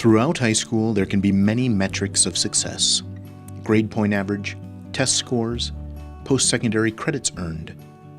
Throughout high school, there can be many metrics of success: grade point average, test scores, post-secondary credits earned,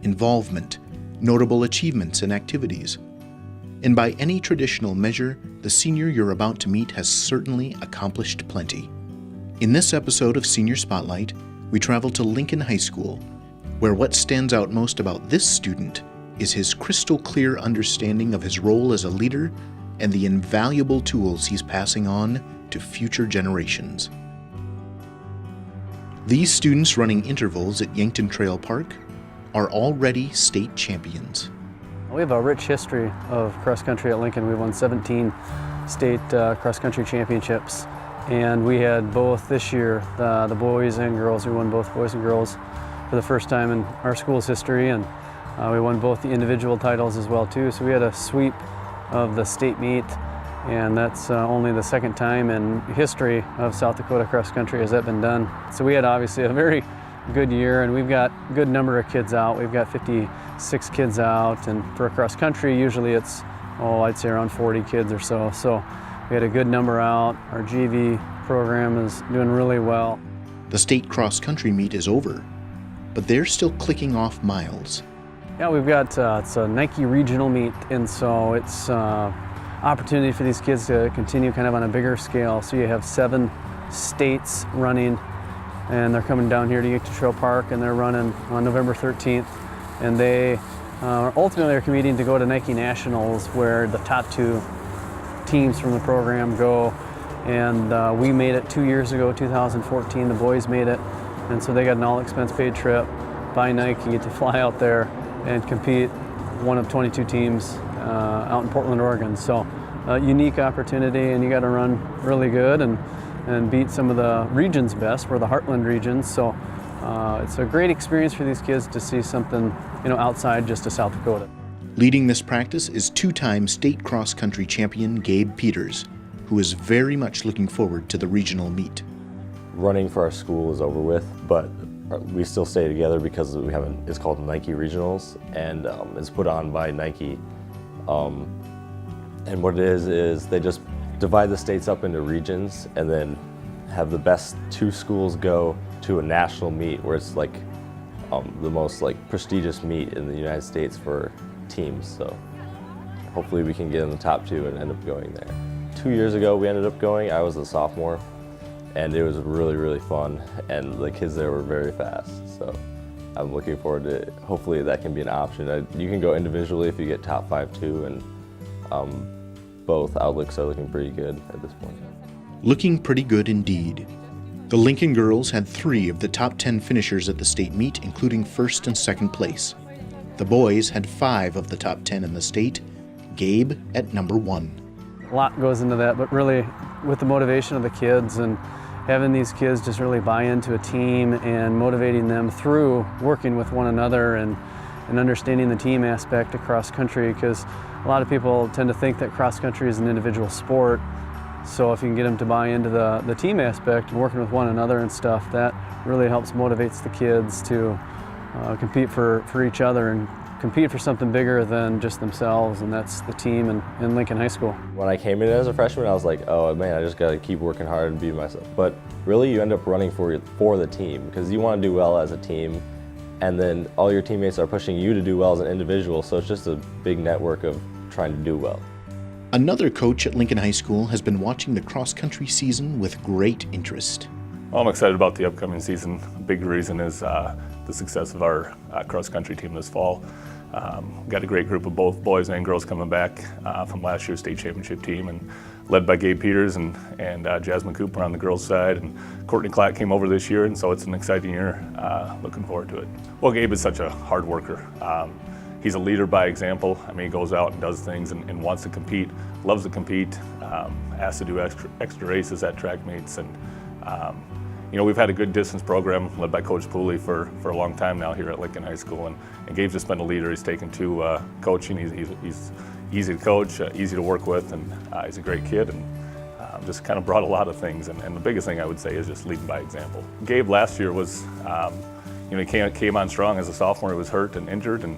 involvement, notable achievements and activities. And by any traditional measure, the senior you're about to meet has certainly accomplished plenty. In this episode of Senior Spotlight, we travel to Lincoln High School, where what stands out most about this student is his crystal clear understanding of his role as a leader and the invaluable tools he's passing on to future generations. These students running intervals at Yankton Trail Park are already state champions. We have a rich history of cross country at Lincoln. We won 17 state cross country championships, and we had both this year, the boys and girls. We won both boys and girls for the first time in our school's history, and we won both the individual titles as well too. So we had a sweep of the state meet, and that's only the second time in history of South Dakota cross country has that been done. So we had obviously a very good year, and we've got a good number of kids out. We've got 56 kids out, and for cross country usually it's, I'd say around 40 kids or so. So we had a good number out. Our GV program is doing really well. The state cross country meet is over, but they're still clicking off miles. Yeah, we've got, it's a Nike regional meet, and so it's opportunity for these kids to continue kind of on a bigger scale. So you have 7 states running, and they're coming down here to Yankton Trail Park, and they're running on November 13th. And they ultimately are competing to go to Nike Nationals, where the top 2 teams from the program go. And we made it 2 years ago, 2014, the boys made it. And so they got an all expense paid trip by Nike to fly out there and compete, one of 22 teams out in Portland, Oregon. So a unique opportunity, and you got to run really good and beat some of the region's best. We're the Heartland region, so it's a great experience for these kids to see something, outside just of South Dakota. Leading this practice is 2-time state cross-country champion Gabe Peters, who is very much looking forward to the regional meet. Running for our school is over with, but we still stay together because it's called Nike Regionals, and it's put on by Nike. And what it is they just divide the states up into regions and then have the best 2 schools go to a national meet, where it's like the most prestigious meet in the United States for teams. So hopefully we can get in the top 2 and end up going there. 2 years ago we ended up going. I was a sophomore, and it was really, really fun, and the kids there were very fast. So I'm looking forward to it. Hopefully that can be an option. You can go individually if you get top 5 too, and both outlooks are looking pretty good at this point. Looking pretty good indeed. The Lincoln girls had 3 of the top 10 finishers at the state meet, including first and second place. The boys had 5 of the top 10 in the state, Gabe at number 1. A lot goes into that, but really with the motivation of the kids and having these kids just really buy into a team and motivating them through working with one another and understanding the team aspect of cross country, because a lot of people tend to think that cross country is an individual sport. So if you can get them to buy into the team aspect and working with one another and stuff, that really helps motivates the kids to compete for each other and compete for something bigger than just themselves, and that's the team in Lincoln High School. When I came in as a freshman, I was like, oh man, I just got to keep working hard and be myself. But really you end up running for the team, because you want to do well as a team, and then all your teammates are pushing you to do well as an individual, so it's just a big network of trying to do well. Another coach at Lincoln High School has been watching the cross-country season with great interest. Well, I'm excited about the upcoming season. A big reason is the success of our cross-country team this fall. Got a great group of both boys and girls coming back from last year's state championship team, and led by Gabe Peters and Jasmine Cooper on the girls' side, and Courtney Clack came over this year, and so it's an exciting year. Looking forward to it. Well, Gabe is such a hard worker. He's a leader by example. I mean, he goes out and does things and wants to compete, loves to compete, has to do extra races at track meets, and we've had a good distance program led by Coach Pooley for a long time now here at Lincoln High School, and Gabe's just been a leader. He's taken to coaching. He's easy to coach, easy to work with, and he's a great kid, and just kind of brought a lot of things. And the biggest thing I would say is just leading by example. Gabe last year was, he came on strong as a sophomore. He was hurt and injured, and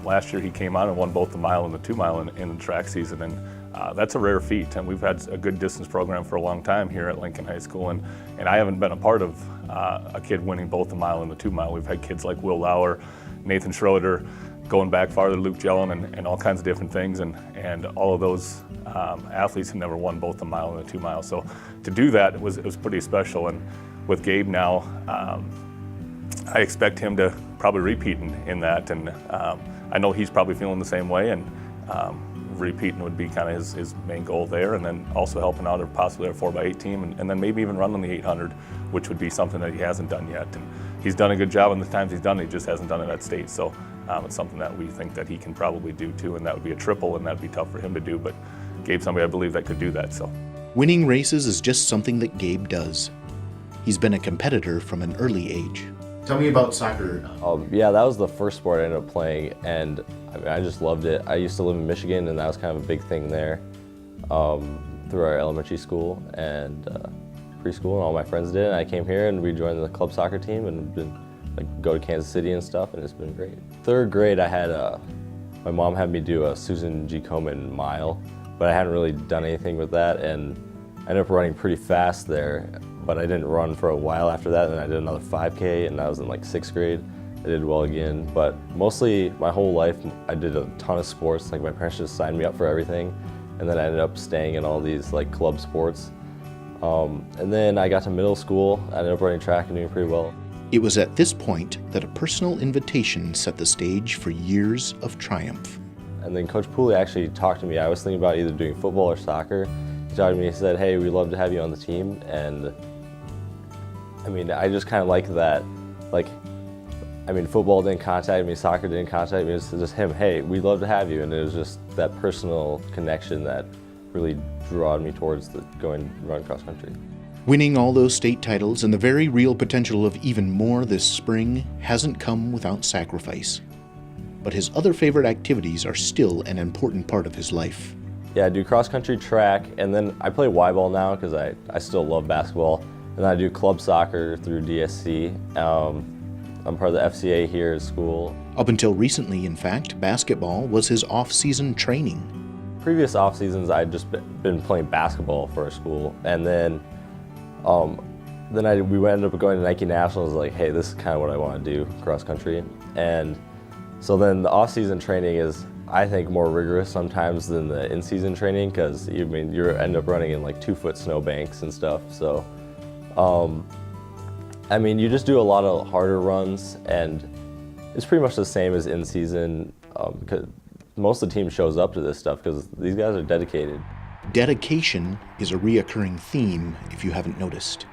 last year he came on and won both the mile and the 2 mile in the track season, and that's a rare feat, and we've had a good distance program for a long time here at Lincoln High School, and I haven't been a part of a kid winning both the mile and the 2 mile. We've had kids like Will Lauer, Nathan Schroeder, going back farther, Luke Jellin, and all kinds of different things, and all of those athletes have never won both the mile and the 2 mile. So to do that, it was pretty special. And with Gabe now, I expect him to probably repeat in that, and I know he's probably feeling the same way, and repeating would be kind of his main goal there, and then also helping out or possibly our 4x8 team, and then maybe even running the 800, which would be something that he hasn't done yet. And he's done a good job in the times he's done it, he just hasn't done it at state. So it's something that we think that he can probably do too, and that would be a triple, and that'd be tough for him to do, but Gabe's somebody I believe that could do that. So Winning races is just something that Gabe does. He's been a competitor from an early age. Tell me about soccer. Yeah, that was the first sport I ended up playing, and I just loved it. I used to live in Michigan, and that was kind of a big thing there through our elementary school and preschool, and all my friends did. And I came here, and we joined the club soccer team, and been go to Kansas City and stuff, and it's been great. 3rd grade, I had my mom had me do a Susan G. Komen mile, but I hadn't really done anything with that, and I ended up running pretty fast there. But I didn't run for a while after that, and I did another 5K, and I was in 6th grade. I did well again, but mostly my whole life I did a ton of sports. My parents just signed me up for everything, and then I ended up staying in all these club sports. And then I got to middle school, I ended up running track and doing pretty well. It was at this point that a personal invitation set the stage for years of triumph. And then Coach Pooley actually talked to me. I was thinking about either doing football or soccer. He talked to me, he said, "Hey, we'd love to have you on the team," and I mean, I just kind of like that. Football didn't contact me, soccer didn't contact me. It was just him, "Hey, we'd love to have you," and it was just that personal connection that really drew me towards running cross country. Winning all those state titles and the very real potential of even more this spring hasn't come without sacrifice. But his other favorite activities are still an important part of his life. Yeah, I do cross country, track, and then I play Y-ball now because I still love basketball. And then I do club soccer through DSC. I'm part of the FCA here at school. Up until recently, in fact, basketball was his off-season training. Previous off seasons, I'd just been playing basketball for our school, and then we ended up going to Nike Nationals. Hey, this is kind of what I want to do, cross country. And so then the off-season training is, I think, more rigorous sometimes than the in-season training, because you end up running in 2-foot snowbanks and stuff. So, you just do a lot of harder runs, and it's pretty much the same as in-season, because most of the team shows up to this stuff because these guys are dedicated. Dedication is a reoccurring theme, if you haven't noticed.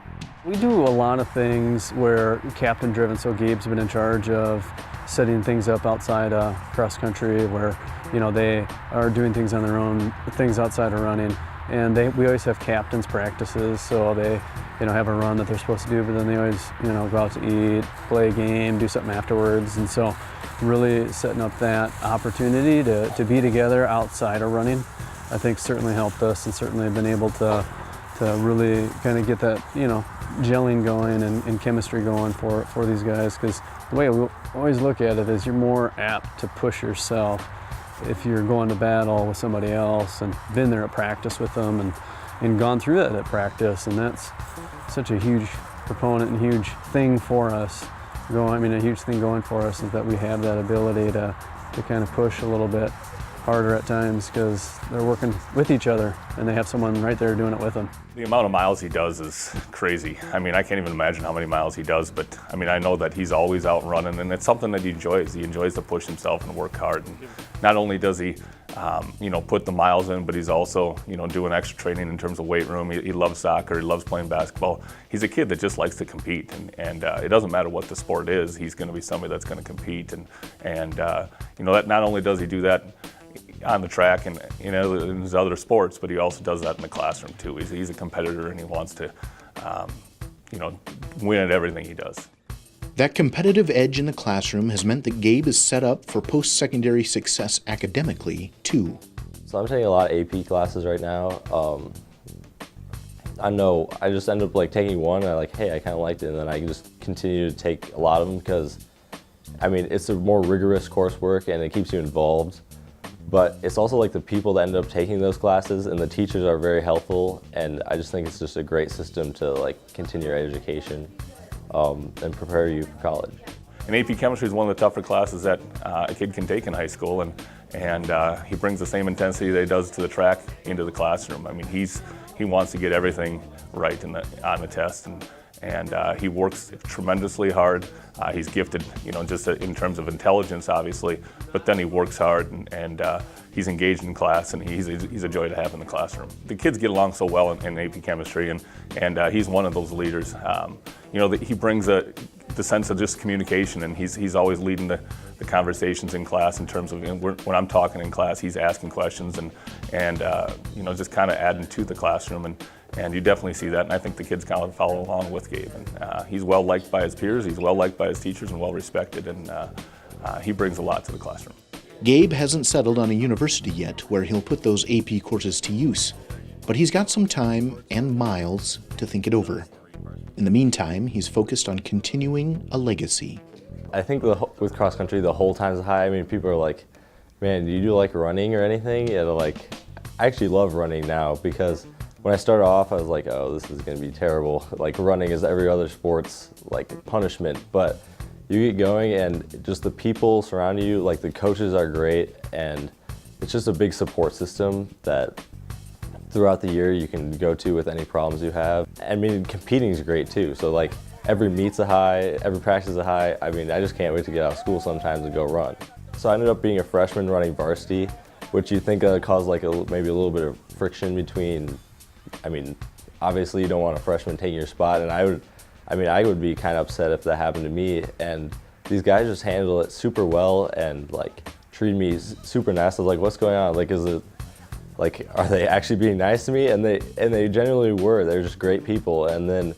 We do a lot of things where captain driven, so Gabe's been in charge of setting things up outside cross country, where they are doing things on their own, things outside of running, and we always have captains practices, so they have a run that they're supposed to do, but then they always go out to eat, play a game, do something afterwards, and so really setting up that opportunity to be together outside of running, I think certainly helped us, and certainly been able to really kind of get that gelling going and chemistry going for these guys, because the way we always look at it is you're more apt to push yourself if you're going to battle with somebody else and been there at practice with them and gone through that at practice, and that's such a huge proponent and huge thing for us. A huge thing going for us is that we have that ability to kind of push a little bit harder at times, because they're working with each other and they have someone right there doing it with them. The amount of miles he does is crazy. I can't even imagine how many miles he does, but I know that he's always out running, and it's something that he enjoys. He enjoys to push himself and work hard. And not only does he put the miles in, but he's also doing extra training in terms of weight room. He loves soccer, he loves playing basketball. He's a kid that just likes to compete, and it doesn't matter what the sport is, he's going to be somebody that's going to compete. And that not only does he do that on the track and in his other sports, but he also does that in the classroom too. He's a competitor, and he wants to win at everything he does. That competitive edge in the classroom has meant that Gabe is set up for post-secondary success academically too. So I'm taking a lot of AP classes right now. I know I just ended up taking one, and I kind of liked it, and then I just continue to take a lot of them because it's a more rigorous coursework and it keeps you involved. but it's also like the people that end up taking those classes, and the teachers are very helpful, and I just think it's just a great system to like continue your education and prepare you for college. And AP Chemistry is one of the tougher classes that a kid can take in high school, and he brings the same intensity that he does to the track into the classroom. I mean, he wants to get everything right on the test, and he works tremendously hard. He's gifted, just in terms of intelligence, obviously, but then he works hard, and he's engaged in class, and he's a joy to have in the classroom. The kids get along so well in AP Chemistry, and he's one of those leaders. He brings the sense of just communication, and he's always leading the conversations in class in terms of when I'm talking in class, he's asking questions and just kind of adding to the classroom, and you definitely see that, and I think the kids kind of follow along with Gabe. And he's well liked by his peers, he's well liked by his teachers, and well respected, and he brings a lot to the classroom. Gabe hasn't settled on a university yet where he'll put those AP courses to use, but he's got some time and miles to think it over. In the meantime, he's focused on continuing a legacy. I think with cross country, the whole time's high. I mean, people are like, man, do you do like running or anything? And like, I actually love running now, because when I started off, I was like, oh, this is gonna be terrible. Like, running is every other sport's like punishment, but you get going and just the people surrounding you, like the coaches are great, and it's just a big support system that throughout the year you can go to with any problems you have. I mean, competing is great too. So like every meet's a high, every practice is a high. I mean, I just can't wait to get out of school sometimes and go run. So I ended up being a freshman running varsity, which you think caused like maybe a little bit of friction between, I mean, obviously you don't want a freshman taking your spot, and I would be kind of upset if that happened to me. And these guys just handle it super well and like treat me super nice. I was like, what's going on? Like, are they actually being nice to me? And they genuinely were. They were just great people. And then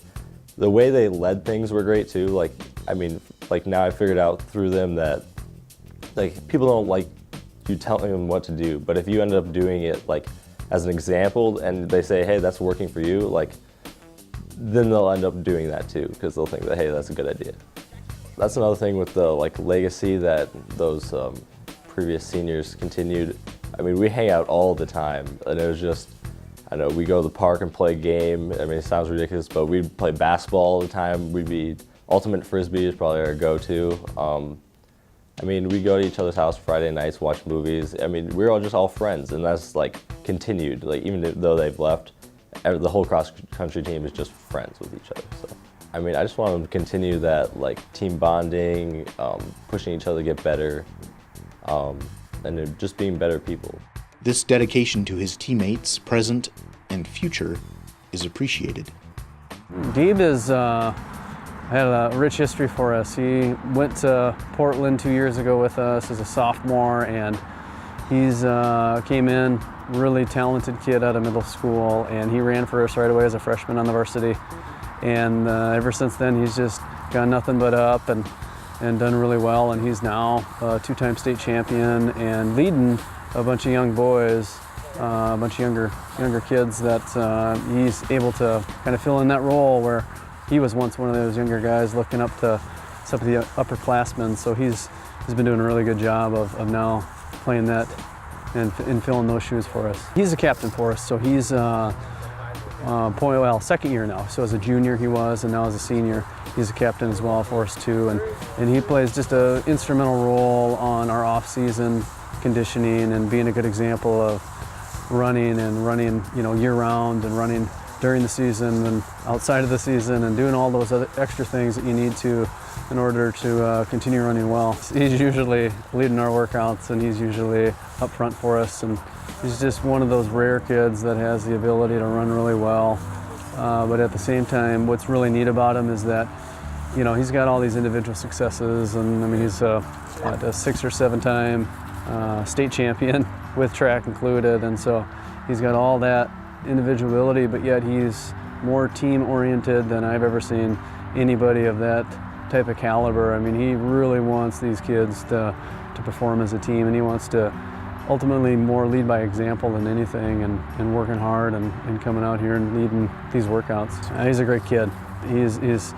the way they led things were great too. Like, I mean, like now I figured out through them that like people don't like you telling them what to do, but if you end up doing it like as an example and they say, hey, that's working for you, like then they'll end up doing that too, because they'll think that, hey, that's a good idea. That's another thing with the like legacy that those previous seniors continued. I mean, we hang out all the time, and it was just, I know, we go to the park and play a game. I mean, it sounds ridiculous, but we'd play basketball all the time. We'd be, ultimate frisbee is probably our go-to. I mean, we go to each other's house Friday nights, watch movies. I mean, we're all just all friends, and that's like continued. Like even though they've left, the whole cross-country team is just friends with each other. So, I mean, I just want them to continue that like team bonding, pushing each other to get better. And just being better people. This dedication to his teammates, present and future, is appreciated. Gabe had a rich history for us. He went to Portland 2 years ago with us as a sophomore, and he's came in, really talented kid out of middle school, and he ran for us right away as a freshman on the varsity. And ever since then, he's just got nothing but up and done really well, and he's now a two-time state champion and leading a bunch of young boys, a bunch of younger kids that he's able to kind of fill in that role where he was once one of those younger guys looking up to some of the upperclassmen. So he's been doing a really good job of now playing that and filling those shoes for us. He's a captain for us, so he's second year now. So as a junior he was, and now as a senior he's a captain as well for us too. And he plays just an instrumental role on our off-season conditioning and being a good example of running year-round and running during the season and outside of the season and doing all those other extra things that you need to in order to continue running well. He's usually leading our workouts, and he's usually up front for us, and he's just one of those rare kids that has the ability to run really well. But at the same time, what's really neat about him is that, he's got all these individual successes, and I mean, he's a 6 or 7 time state champion with track included, and so he's got all that individuality, but yet he's more team oriented than I've ever seen anybody of that type of caliber. I mean, he really wants these kids to perform as a team, and he wants to ultimately more lead by example than anything, and working hard and coming out here and leading these workouts. He's a great kid. He's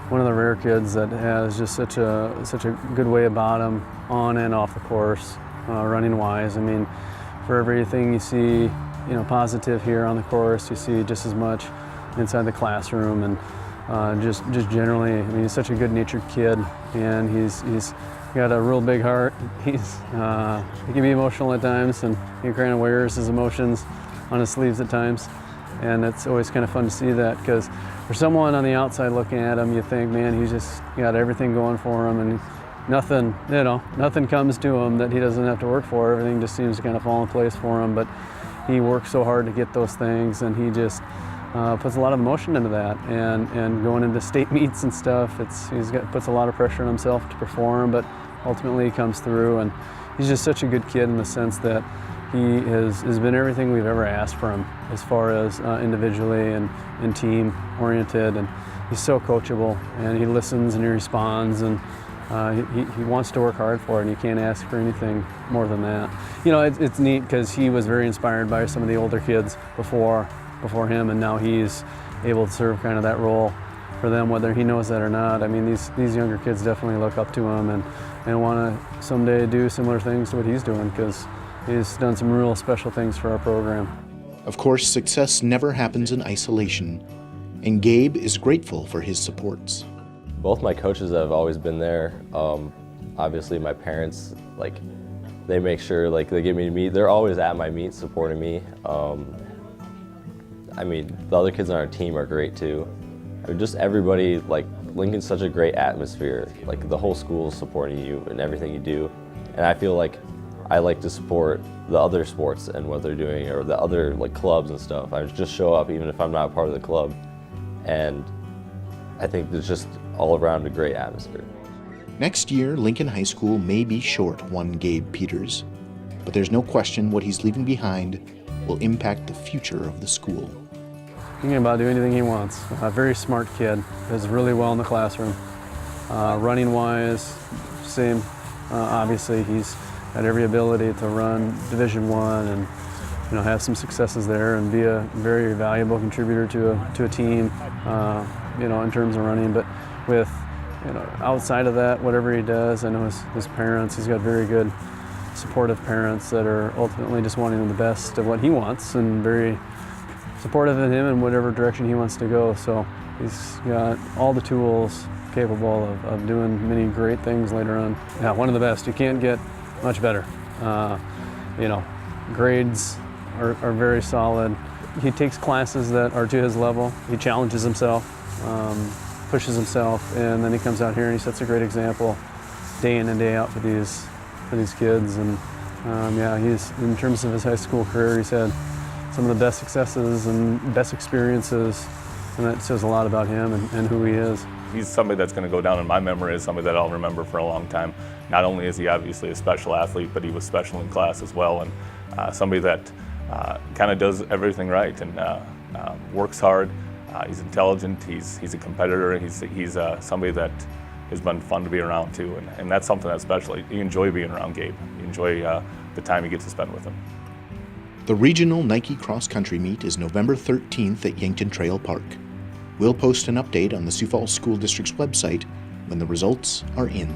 one of the rare kids that has just such a good way about him on and off the course. running wise. I mean, for everything you see, you know, positive here on the course, you see just as much inside the classroom, and just generally, I mean, he's such a good-natured kid, and he's got a real big heart. He can be emotional at times, and he kind of wears his emotions on his sleeves at times, and it's always kind of fun to see that, because for someone on the outside looking at him, you think, man, he's just got everything going for him, and nothing comes to him that he doesn't have to work for. Everything just seems to kind of fall in place for him, but he works so hard to get those things, and he just puts a lot of emotion into that, and going into state meets and stuff, puts a lot of pressure on himself to perform, but ultimately he comes through, and he's just such a good kid in the sense that he has been everything we've ever asked for him as far as individually and team oriented, and he's so coachable, and he listens and he responds, and he wants to work hard for it, and you can't ask for anything more than that. You know, it's neat because he was very inspired by some of the older kids before him, and now he's able to serve kind of that role for them, whether he knows that or not. I mean, these younger kids definitely look up to him and want to someday do similar things to what he's doing, because he's done some real special things for our program. Of course, success never happens in isolation, and Gabe is grateful for his supports. Both my coaches have always been there. Obviously, my parents, like, they make sure, like, they give me to meet. They're always at my meets supporting me. I mean, the other kids on our team are great too. I mean, just everybody, like, Lincoln's such a great atmosphere. Like, the whole school is supporting you in everything you do. And I feel like I like to support the other sports and what they're doing, or the other, like, clubs and stuff. I just show up even if I'm not a part of the club. And I think there's just all around a great atmosphere. Next year, Lincoln High School may be short one Gabe Peters, but there's no question what he's leaving behind will impact the future of the school. He can about do anything he wants. A very smart kid, does really well in the classroom. Running wise, same. Obviously, he's got every ability to run Division I and, you know, have some successes there and be a very valuable contributor to a team, you know, in terms of running. But with, you know, outside of that, whatever he does, I know his parents, he's got very good supportive parents that are ultimately just wanting him the best of what he wants, and very supportive of him in whatever direction he wants to go. So he's got all the tools capable of doing many great things later on. Yeah, one of the best. You can't get much better. You know, grades are very solid. He takes classes that are to his level. He challenges himself, pushes himself, and then he comes out here and he sets a great example day in and day out for these kids. And yeah, he's, in terms of his high school career, he's had some of the best successes and best experiences, and that says a lot about him and who he is. He's somebody that's going to go down in my memory as somebody that I'll remember for a long time. Not only is he obviously a special athlete, but he was special in class as well, and somebody that kind of does everything right and works hard. He's intelligent. He's a competitor. He's somebody that has been fun to be around too, and that's something that's special. You enjoy being around Gabe. You enjoy the time you get to spend with him. The regional Nike cross country meet is November 13th at Yankton Trail Park. We'll post an update on the Sioux Falls School District's website when the results are in.